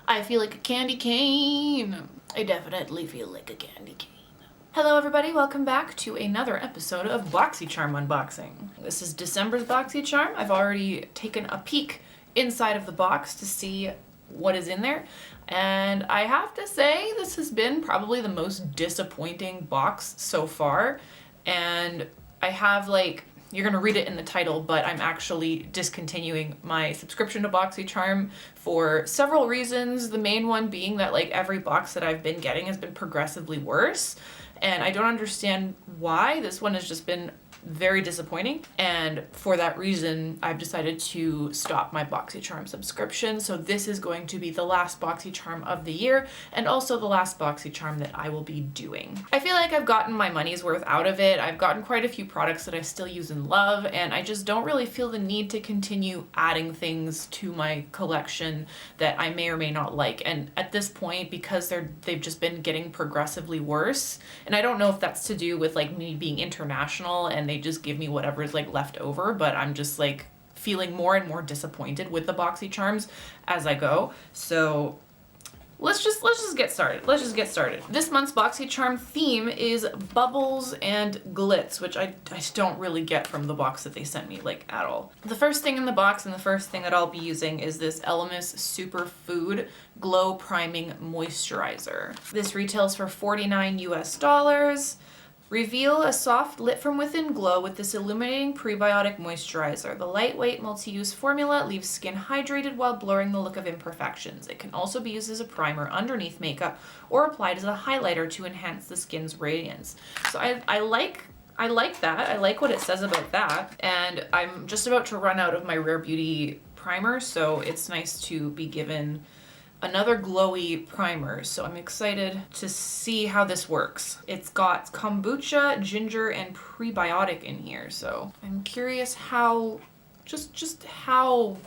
I feel like a candy cane. I definitely feel like a candy cane. Hello everybody, welcome back to another episode of Boxycharm unboxing. This is December's Boxycharm. I've already taken a peek inside of the box to see what is in there. And I have to say, this has been probably the most disappointing box so far. And I have you're gonna read it in the title, but I'm actually discontinuing my subscription to Boxycharm for several reasons. The main one being that every box that I've been getting has been progressively worse. And I don't understand why. This one has just been very disappointing, and for that reason I've decided to stop my Boxycharm subscription. So this is going to be the last Boxycharm of the year, and also the last Boxycharm that I will be doing. I feel like I've gotten my money's worth out of it. I've gotten quite a few products that I still use and love, and I just don't really feel the need to continue adding things to my collection that I may or may not like. And at this point, because they've just been getting progressively worse, and I don't know if that's to do with me being international and they just give me whatever is left over, but I'm just feeling more and more disappointed with the Boxycharms as I go. So let's just get started. Let's just get started. This month's Boxycharm theme is bubbles and glitz, which I don't really get from the box that they sent me at all. The first thing in the box and the first thing that I'll be using is this Elemis Superfood Glow Priming Moisturizer. This retails for $49 US. Reveal a soft lit from within glow with this illuminating prebiotic moisturizer. The lightweight multi-use formula leaves skin hydrated while blurring the look of imperfections. It can also be used as a primer underneath makeup or applied as a highlighter to enhance the skin's radiance. So I like that. I like what it says about that. And I'm just about to run out of my Rare Beauty primer, so it's nice to be given another glowy primer. So I'm excited to see how this works. It's got kombucha, ginger, and prebiotic in here. So I'm curious how, just how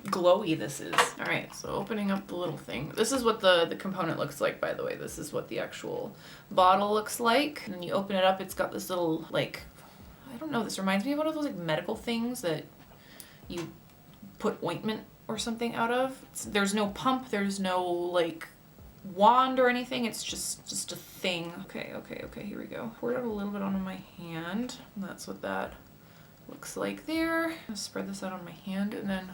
glowy this is. All right, so opening up the little thing. This is what the component looks like, by the way. This is what the actual bottle looks like. And then you open it up, it's got this little, I don't know, this reminds me of one of those medical things that you put ointment or something out of. There's no pump, there's no wand or anything, it's just a thing. Okay, here we go. Poured out a little bit onto my hand. That's what that looks like there. I'll spread this out on my hand and then,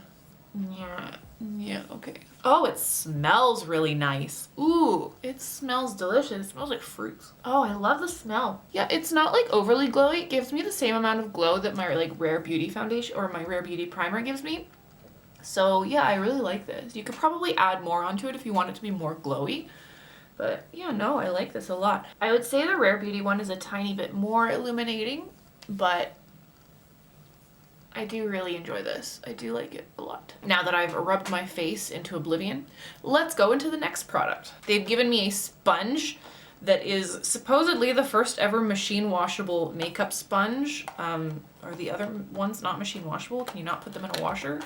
yeah, okay. Oh, it smells really nice. Ooh, it smells delicious. It smells like fruits. Oh, I love the smell. Yeah, it's not overly glowy. It gives me the same amount of glow that my Rare Beauty foundation or my Rare Beauty primer gives me. So yeah, I really like this. You could probably add more onto it if you want it to be more glowy. But yeah, no, I like this a lot. I would say the Rare Beauty one is a tiny bit more illuminating, but I do really enjoy this. I do like it a lot. Now that I've rubbed my face into oblivion, let's go into the next product. They've given me a sponge that is supposedly the first ever machine washable makeup sponge. Are the other ones not machine washable? Can you not put them in a washer?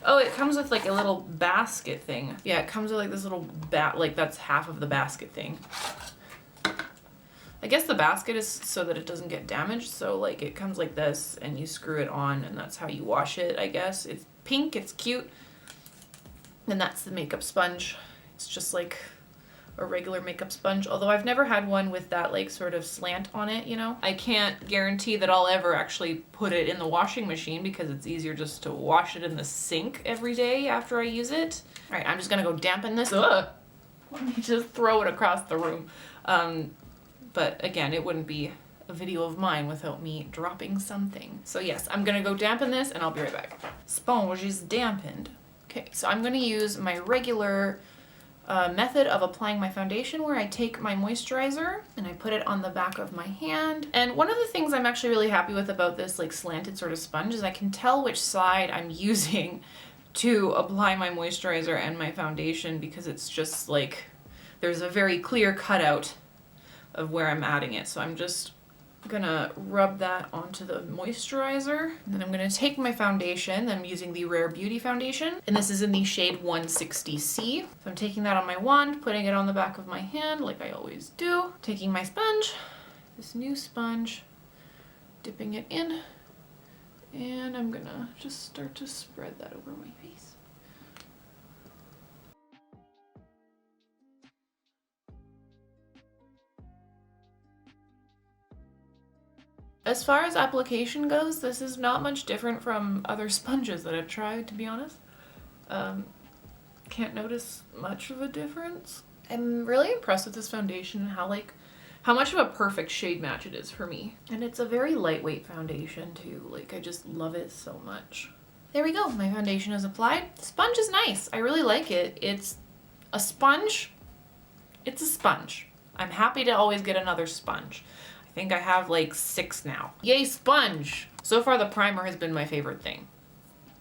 Oh, it comes with a little basket thing. Yeah, it comes with this little that's half of the basket thing. I guess the basket is so that it doesn't get damaged. So it comes like this and you screw it on and that's how you wash it, I guess. It's pink, it's cute. And that's the makeup sponge. It's just a regular makeup sponge, although I've never had one with that sort of slant on it, you know? I can't guarantee that I'll ever actually put it in the washing machine because it's easier just to wash it in the sink every day after I use it. All right, I'm just gonna go dampen this. Ugh! Let me just throw it across the room. But again, it wouldn't be a video of mine without me dropping something. So yes, I'm gonna go dampen this and I'll be right back. Sponge is dampened. Okay, so I'm gonna use my regular method of applying my foundation where I take my moisturizer and I put it on the back of my hand. And one of the things I'm actually really happy with about this slanted sort of sponge is I can tell which side I'm using to apply my moisturizer and my foundation because it's just there's a very clear cutout of where I'm adding it. So I'm just gonna rub that onto the moisturizer, and then I'm gonna take my foundation. I'm using the Rare Beauty foundation, and this is in the shade 160C. So I'm taking that on my wand, putting it on the back of my hand like I always do, taking my sponge, this new sponge, dipping it in, and I'm gonna just start to spread that over my face. As far as application goes, this is not much different from other sponges that I've tried, to be honest. Can't notice much of a difference. I'm really impressed with this foundation and how much of a perfect shade match it is for me. And it's a very lightweight foundation too. Like, I just love it so much. There we go. My foundation is applied. The sponge is nice. I really like it. It's a sponge. It's a sponge. I'm happy to always get another sponge. I think I have like 6 now. Yay, sponge! So far the primer has been my favorite thing.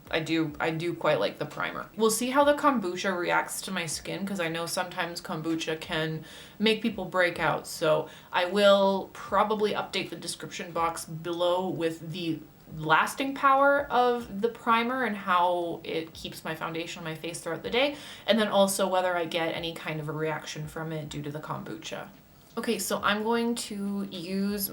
I do quite like the primer. We'll see how the kombucha reacts to my skin, because I know sometimes kombucha can make people break out. So I will probably update the description box below with the lasting power of the primer and how it keeps my foundation on my face throughout the day, and then also whether I get any kind of a reaction from it due to the kombucha. Okay, so I'm going to use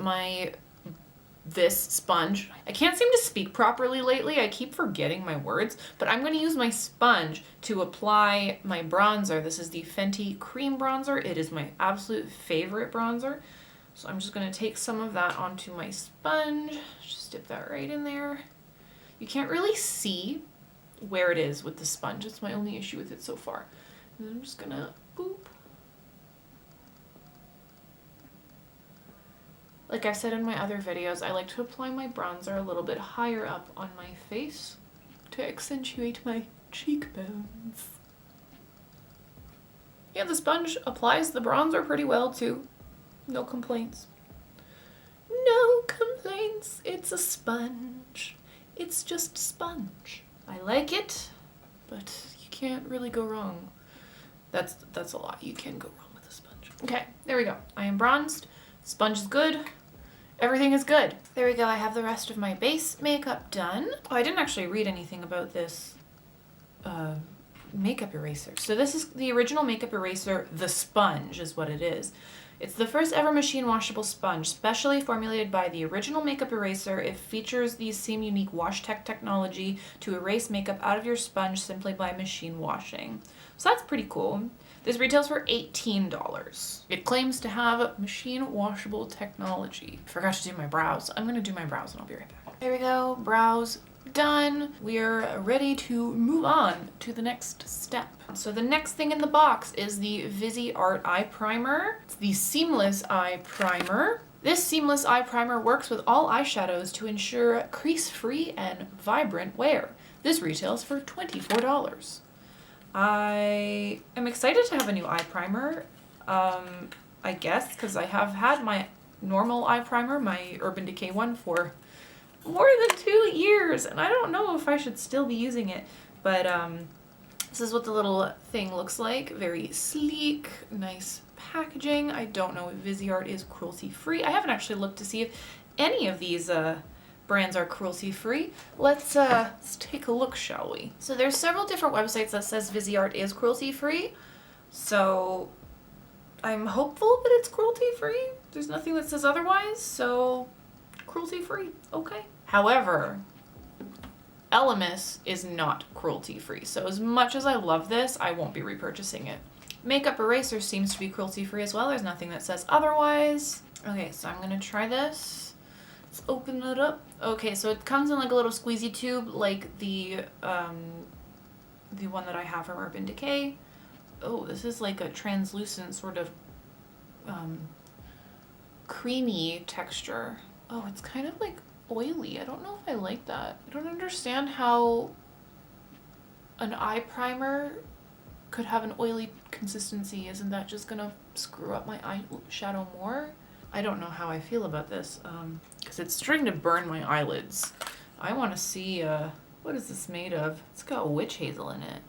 this sponge. I can't seem to speak properly lately. I keep forgetting my words, but I'm going to use my sponge to apply my bronzer. This is the Fenty Cream Bronzer. It is my absolute favorite bronzer. So I'm just going to take some of that onto my sponge. Just dip that right in there. You can't really see where it is with the sponge. It's my only issue with it so far. And then I'm just going to boop. Like I've said in my other videos, I like to apply my bronzer a little bit higher up on my face to accentuate my cheekbones. Yeah, the sponge applies the bronzer pretty well too. No complaints. No complaints. It's a sponge. It's just a sponge. I like it, but you can't really go wrong. That's a lot. You can go wrong with a sponge. Okay, there we go. I am bronzed. Sponge is good. Everything is good. There we go. I have the rest of my base makeup done. Oh, I didn't actually read anything about this makeup eraser. So this is the original makeup eraser. The sponge is what it is. It's the first ever machine washable sponge, specially formulated by the original makeup eraser. It features the same unique wash tech technology to erase makeup out of your sponge simply by machine washing. So that's pretty cool. This retails for $18. It claims to have machine washable technology. Forgot to do my brows. I'm gonna do my brows and I'll be right back. There we go, brows done. We're ready to move on to the next step. So the next thing in the box is the Viseart Eye Primer. It's the Seemless Eye Primer. This Seemless Eye Primer works with all eyeshadows to ensure crease-free and vibrant wear. This retails for $24. I am excited to have a new eye primer, I guess, because I have had my normal eye primer, my Urban Decay one, for more than 2 years, and I don't know if I should still be using it, but this is what the little thing looks like. Very sleek, nice packaging. I don't know if Viseart is cruelty-free. I haven't actually looked to see if any of these brands are cruelty-free. Let's take a look, shall we? So there's several different websites that says Viseart is cruelty-free, so I'm hopeful that it's cruelty-free. There's nothing that says otherwise, so cruelty-free, okay. However, Elemis is not cruelty-free, so as much as I love this, I won't be repurchasing it. Makeup eraser seems to be cruelty-free as well. There's nothing that says otherwise. Okay, so I'm gonna try this. Let's open it up. Okay, so it comes in like a little squeezy tube, like the one that I have from Urban Decay. Oh, this is like a translucent sort of creamy texture. Oh, it's kind of like oily. I don't know if I like that. I don't understand how an eye primer could have an oily consistency. Isn't that just gonna screw up my eyeshadow more? I don't know how I feel about this, because it's starting to burn my eyelids. I want to see, what is this made of? It's got witch hazel in it.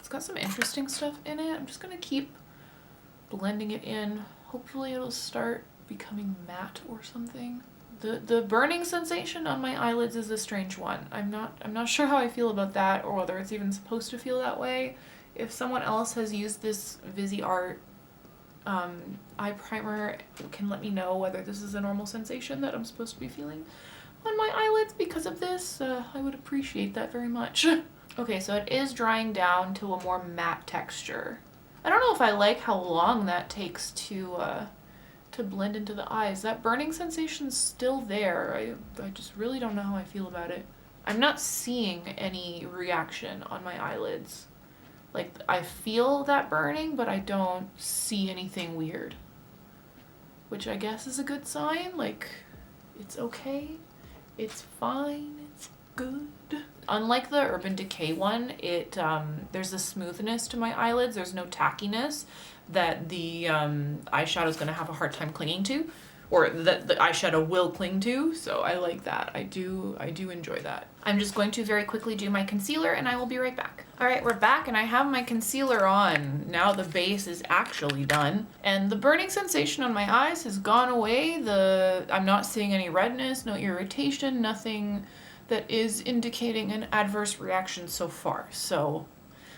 It's got some interesting stuff in it. I'm just going to keep blending it in. Hopefully it'll start becoming matte or something. The burning sensation on my eyelids is a strange one. I'm not sure how I feel about that, or whether it's even supposed to feel that way. If someone else has used this Viseart eye primer, can let me know whether this is a normal sensation that I'm supposed to be feeling on my eyelids because of this. I would appreciate that very much. Okay, so it is drying down to a more matte texture. I don't know if I like how long that takes to to blend into the eyes. That burning sensation's still there. I just really don't know how I feel about it. I'm not seeing any reaction on my eyelids. Like, I feel that burning, but I don't see anything weird. Which I guess is a good sign. Like, it's okay. It's fine. It's good. Unlike the Urban Decay one, there's a smoothness to my eyelids. There's no tackiness that the eyeshadow is going to have a hard time clinging to, or that the eyeshadow will cling to. So I like that. I do enjoy that. I'm just going to very quickly do my concealer and I will be right back. All right, we're back and I have my concealer on. Now the base is actually done and the burning sensation on my eyes has gone away. I'm not seeing any redness, no irritation, nothing that is indicating an adverse reaction so far. So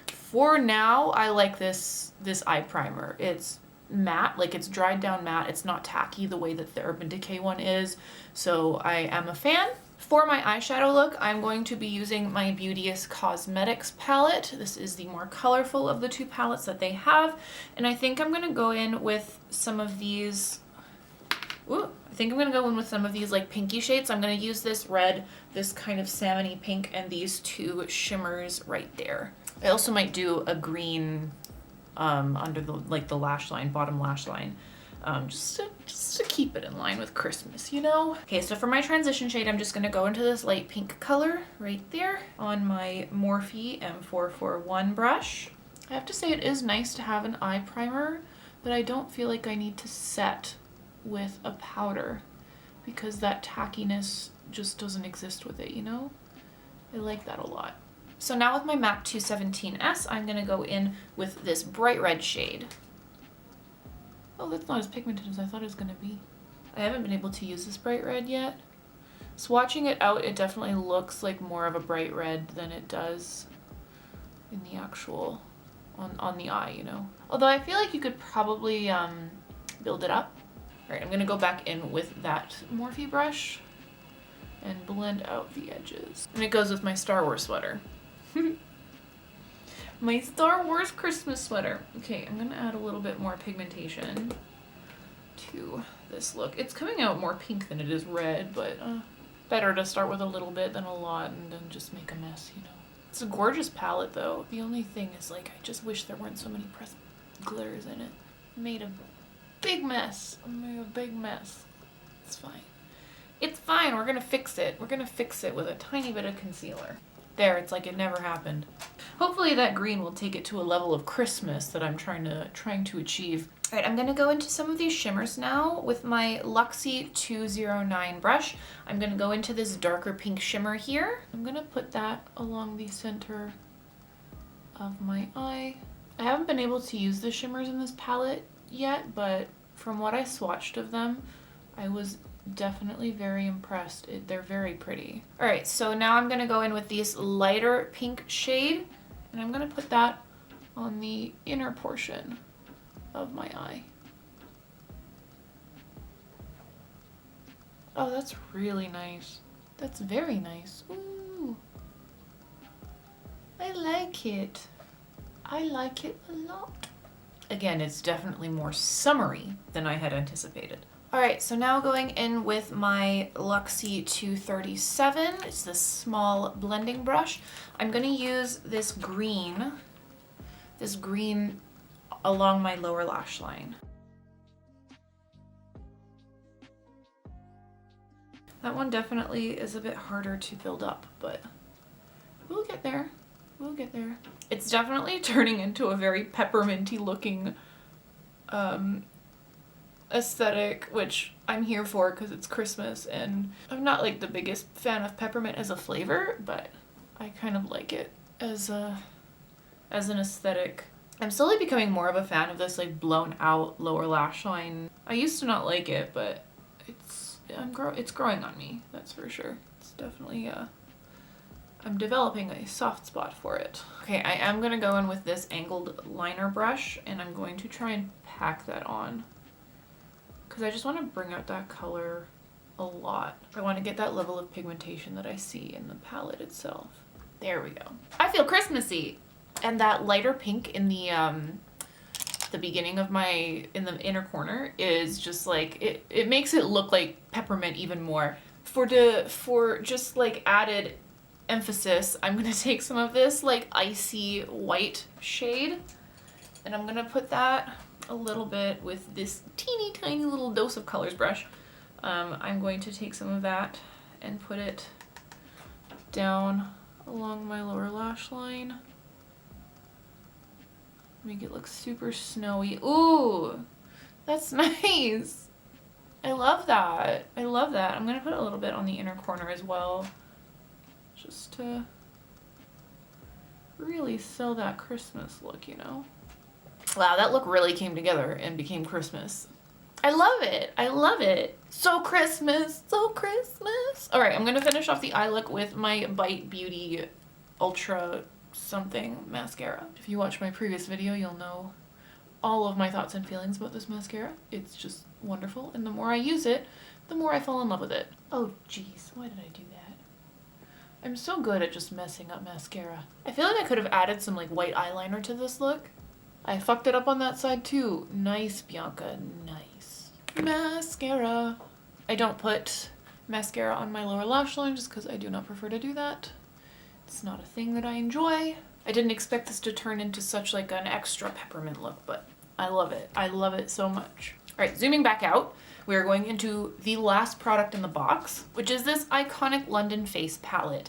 for now, I like this eye primer. It's matte, like it's dried down matte. It's not tacky the way that the Urban Decay one is. So I am a fan. For my eyeshadow look, I'm going to be using my Beauteous Cosmetics palette. This is the more colorful of the two palettes that they have. And I think I'm gonna go in with some of these, like pinky shades. I'm gonna use this red, this kind of salmon-y pink, and these two shimmers right there. I also might do a green under the lash line, bottom lash line, just to keep it in line with Christmas, you know? Okay, so for my transition shade, I'm just gonna go into this light pink color right there on my Morphe M441 brush. I have to say it is nice to have an eye primer, but I don't feel like I need to set with a powder because that tackiness just doesn't exist with it, you know? I like that a lot. So now with my MAC 217S, I'm gonna go in with this bright red shade. Oh, that's not as pigmented as I thought it was gonna be. I haven't been able to use this bright red yet. Swatching it out, it definitely looks like more of a bright red than it does in the actual, on the eye, you know? Although I feel like you could probably build it up. All right, I'm gonna go back in with that Morphe brush and blend out the edges. And it goes with my Star Wars sweater. My Star Wars Christmas sweater. Okay, I'm gonna add a little bit more pigmentation to this look. It's coming out more pink than it is red, but better to start with a little bit than a lot and then just make a mess, you know. It's a gorgeous palette though. The only thing is, like, I just wish there weren't so many pressed glitters in it. Made a big mess. I made a big mess. It's fine. It's fine, we're gonna fix it. We're gonna fix it with a tiny bit of concealer. There, it's like it never happened. Hopefully that green will take it to a level of Christmas that I'm trying to achieve. All right, I'm gonna go into some of these shimmers now with my Luxie 209 brush. I'm gonna go into this darker pink shimmer here. I'm gonna put that along the center of my eye. I haven't been able to use the shimmers in this palette yet, but from what I swatched of them, I was definitely very impressed. They're very pretty. All right, so now I'm gonna go in with this lighter pink shade and I'm gonna put that on the inner portion of my eye. Oh, that's really nice. That's very nice. Ooh, I like it. I like it a lot. Again, it's definitely more summery than I had anticipated. All right, so now going in with my Luxie 237. It's this small blending brush. I'm gonna use this green along my lower lash line. That one definitely is a bit harder to build up, but we'll get there. We'll get there. It's definitely turning into a very pepperminty looking aesthetic, which I'm here for because it's Christmas and I'm not like the biggest fan of peppermint as a flavor, but I kind of like it as an aesthetic. I'm slowly becoming more of a fan of this like blown out lower lash line. I used to not like it, but it's growing on me, that's for sure. It's definitely I'm developing a soft spot for it. Okay, I am gonna go in with this angled liner brush and I'm going to try and pack that on because I just want to bring out that color a lot. I want to get that level of pigmentation that I see in the palette itself. There we go. I feel Christmassy. And that lighter pink in the the beginning of in the inner corner is just like, it makes it look like Peppermint even more. For just like added emphasis, I'm gonna take some of this like icy white shade, and I'm gonna put that a little bit with this teeny tiny little dose of colors brush. I'm going to take some of that and put it down along my lower lash line. Make it look super snowy. Ooh, that's nice. I love that. I love that. I'm gonna put a little bit on the inner corner as well, just to really sell that Christmas look, you know? Wow, that look really came together and became Christmas. I love it. I love it. So Christmas, so Christmas. All right, I'm gonna finish off the eye look with my Bite Beauty Ultra something mascara. If you watch my previous video, you'll know all of my thoughts and feelings about this mascara. It's just wonderful, and the more I use it, the more I fall in love with it. Oh geez, why did I do that? I'm so good at just messing up mascara. I feel like I could have added some like white eyeliner to this look. I fucked it up on that side too. Nice, Bianca, nice. Mascara. I don't put mascara on my lower lash line just because I do not prefer to do that. It's not a thing that I enjoy. I didn't expect this to turn into such like an extra Peppermint look, but I love it. I love it so much. All right, zooming back out, we are going into the last product in the box, which is this iconic London Face palette.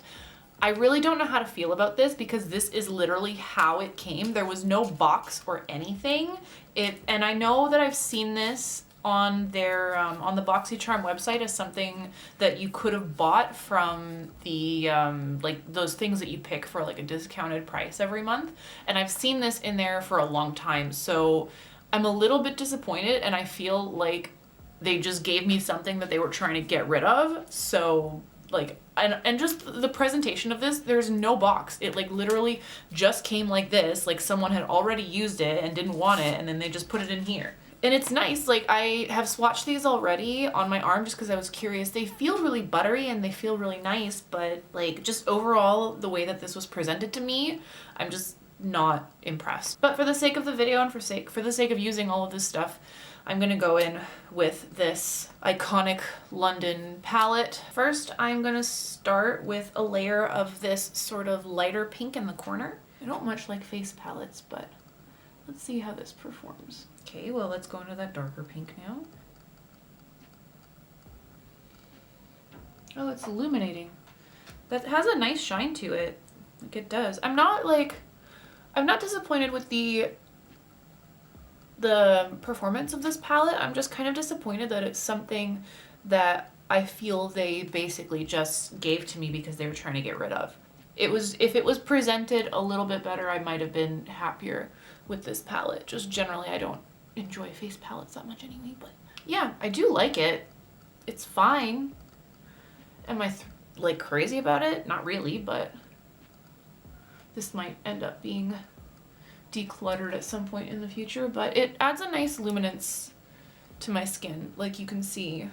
I really don't know how to feel about this because this is literally how it came. There was no box or anything. And I know that I've seen this on their on the Boxycharm website as something that you could have bought from the like those things that you pick for like a discounted price every month, and I've seen this in there for a long time, so I'm a little bit disappointed, and I feel like they just gave me something that they were trying to get rid of. So like, and just the presentation of this, there's no box. It like literally just came like this, like someone had already used it and didn't want it, and then they just put it in here. And it's nice, like I have swatched these already on my arm just because I was curious. They feel really buttery and they feel really nice, but like just overall, the way that this was presented to me, I'm just not impressed. But for the sake of the video and for the sake of using all of this stuff, I'm gonna go in with this iconic London palette. First, I'm gonna start with a layer of this sort of lighter pink in the corner. I don't much like face palettes, but let's see how this performs. Okay, well, let's go into that darker pink now. Oh, it's illuminating. That has a nice shine to it. Like it does. I'm not disappointed with the performance of this palette. I'm just kind of disappointed that it's something that I feel they basically just gave to me because they were trying to get rid of. If it was presented a little bit better, I might have been happier with this palette. Just generally, I don't enjoy face palettes that much anyway, but yeah, I do like it. It's fine. Am I like crazy about it? Not really, but this might end up being decluttered at some point in the future, but it adds a nice luminance to my skin, like you can see.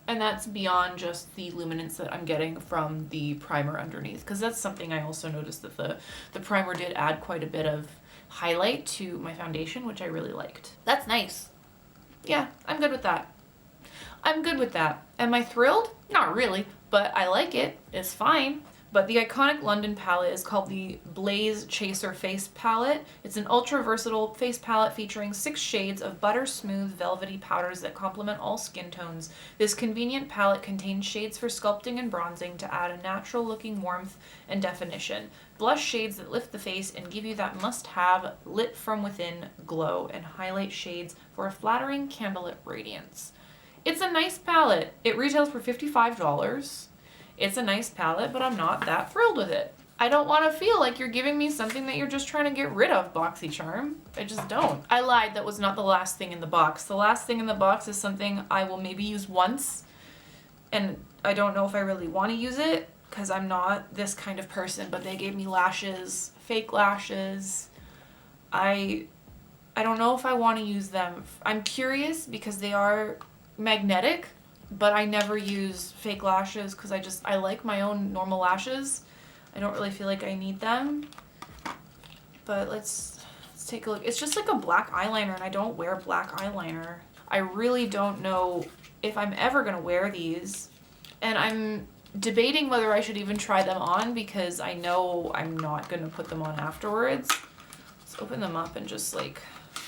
And that's beyond just the luminance that I'm getting from the primer underneath, because that's something I also noticed that the primer did add quite a bit of highlight to my foundation, which I really liked. That's nice. Yeah, I'm good with that. I'm good with that. Am I thrilled? Not really, but I like it. It's fine. But the iconic London palette is called the Blaze Chaser Face Palette. It's an ultra versatile face palette featuring 6 shades of butter smooth velvety powders that complement all skin tones. This convenient palette contains shades for sculpting and bronzing to add a natural looking warmth and definition. Blush shades that lift the face and give you that must-have lit from within glow, and highlight shades for a flattering candlelit radiance. It's a nice palette. It retails for $55. It's a nice palette, but I'm not that thrilled with it. I don't want to feel like you're giving me something that you're just trying to get rid of, Boxycharm. I just don't. I lied, that was not the last thing in the box. The last thing in the box is something I will maybe use once, and I don't know if I really want to use it, because I'm not this kind of person, but they gave me lashes, fake lashes. I don't know if I want to use them. I'm curious because they are magnetic, but I never use fake lashes because I like my own normal lashes. I don't really feel like I need them. But let's take a look. It's just like a black eyeliner, and I don't wear black eyeliner. I really don't know if I'm ever gonna wear these. And I'm debating whether I should even try them on because I know I'm not gonna put them on afterwards. Let's open them up and just like,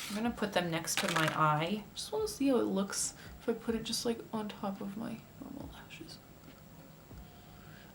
I'm gonna put them next to my eye. Just wanna see how it looks if I put it just like on top of my normal lashes.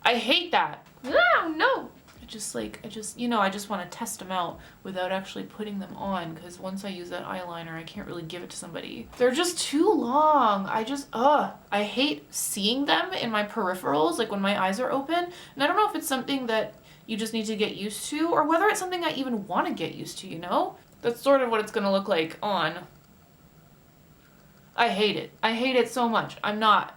I hate that. No, no. I just, you know, I just want to test them out without actually putting them on, because once I use that eyeliner, I can't really give it to somebody. They're just too long. I hate seeing them in my peripherals, like when my eyes are open. And I don't know if it's something that you just need to get used to, or whether it's something I even want to get used to, you know? That's sort of what it's going to look like on. I hate it. I hate it so much. I'm not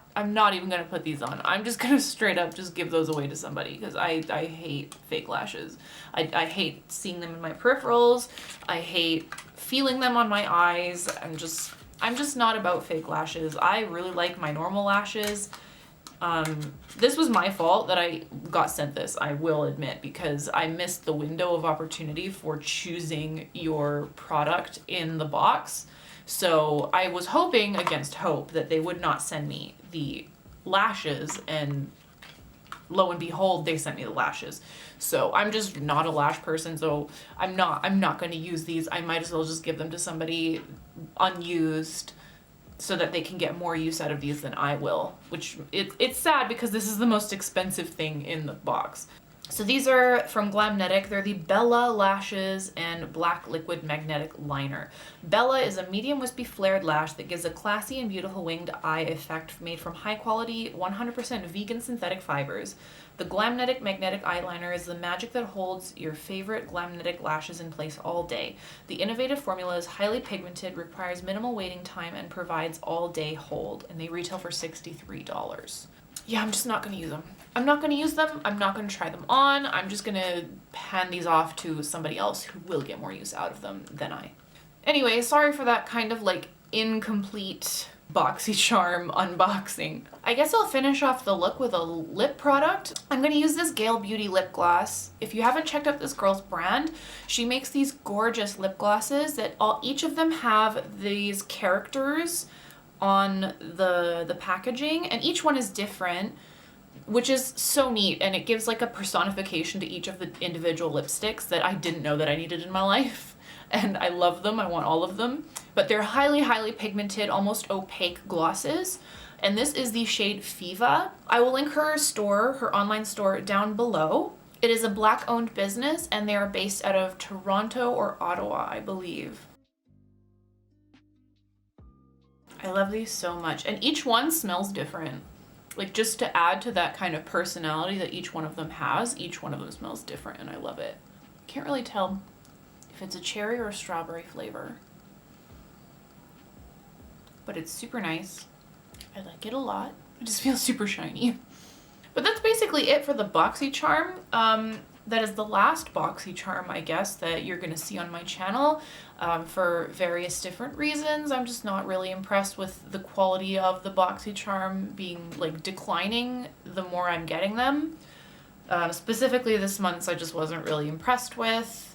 even gonna put these on. I'm just gonna straight up just give those away to somebody because I hate fake lashes. I hate seeing them in my peripherals. I hate feeling them on my eyes. I'm just not about fake lashes. I really like my normal lashes. This was my fault that I got sent this, I will admit, because I missed the window of opportunity for choosing your product in the box. So I was hoping against hope that they would not send me the lashes, and lo and behold, they sent me the lashes. So I'm just not a lash person, so I'm not going to use these. I might as well just give them to somebody unused so that they can get more use out of these than I will, which it's sad because this is the most expensive thing in the box. So these are from Glamnetic. They're the Bella Lashes and Black Liquid Magnetic Liner. Bella is a medium wispy flared lash that gives a classy and beautiful winged eye effect made from high quality, 100% vegan synthetic fibers. The Glamnetic Magnetic Eyeliner is the magic that holds your favorite Glamnetic lashes in place all day. The innovative formula is highly pigmented, requires minimal waiting time, and provides all-day hold. And they retail for $63. Yeah, I'm just not going to use them. I'm not going to use them. I'm not going to try them on. I'm just going to hand these off to somebody else who will get more use out of them than I. Anyway, sorry for that kind of like incomplete Boxycharm unboxing. I guess I'll finish off the look with a lip product. I'm going to use this Gale Beauty lip gloss. If you haven't checked out this girl's brand, she makes these gorgeous lip glosses that each of them have these characters on the packaging, and each one is different, which is so neat, and it gives like a personification to each of the individual lipsticks that I didn't know that I needed in my life. And I love them. I want all of them. But they're highly, highly pigmented, almost opaque glosses. And this is the shade Fiva. I will link her store, her online store, down below. It is a Black-owned business, and they are based out of Toronto or Ottawa, I believe. I love these so much. And each one smells different. Like, just to add to that kind of personality that each one of them has, each one of them smells different, and I love it. Can't really tell if it's a cherry or a strawberry flavor, but it's super nice. I like it a lot. It just feels super shiny. But that's basically it for the Boxycharm. That is the last Boxycharm, I guess, that you're gonna see on my channel for various different reasons. I'm just not really impressed with the quality of the Boxycharm being like declining the more I'm getting them. Specifically this month's I just wasn't really impressed with.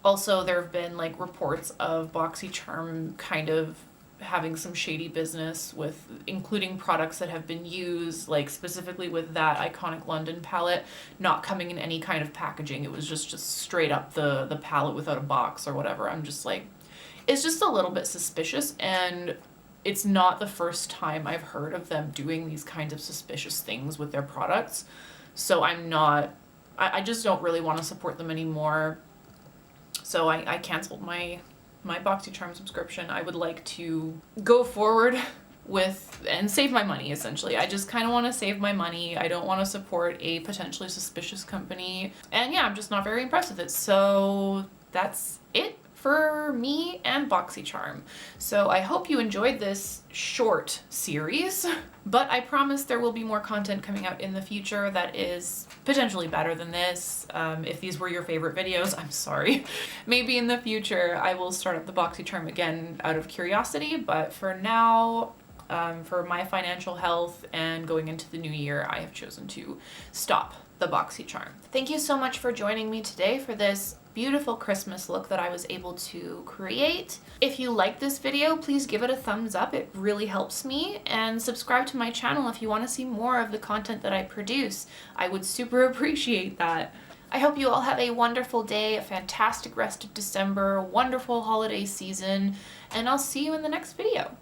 Also, there have been like reports of Boxycharm kind of having some shady business with including products that have been used, like specifically with that Iconic London palette not coming in any kind of packaging. It was just straight up the palette without a box or whatever. I'm just like, it's just a little bit suspicious, and it's not the first time I've heard of them doing these kinds of suspicious things with their products. So I just don't really want to support them anymore. So I canceled my Boxycharm subscription. I would like to go forward with and save my money, essentially. I just kind of want to save my money. I don't want to support a potentially suspicious company. And yeah, I'm just not very impressed with it. So that's it for me and Boxycharm. So I hope you enjoyed this short series, but I promise there will be more content coming out in the future that is potentially better than this. If these were your favorite videos, I'm sorry. Maybe in the future I will start up the Boxycharm again out of curiosity, but for now, for my financial health and going into the new year, I have chosen to stop the Boxycharm. Thank you so much for joining me today for this beautiful Christmas look that I was able to create. If you like this video, please give it a thumbs up. It really helps me. And subscribe to my channel if you want to see more of the content that I produce. I would super appreciate that. I hope you all have a wonderful day, a fantastic rest of December, a wonderful holiday season, and I'll see you in the next video.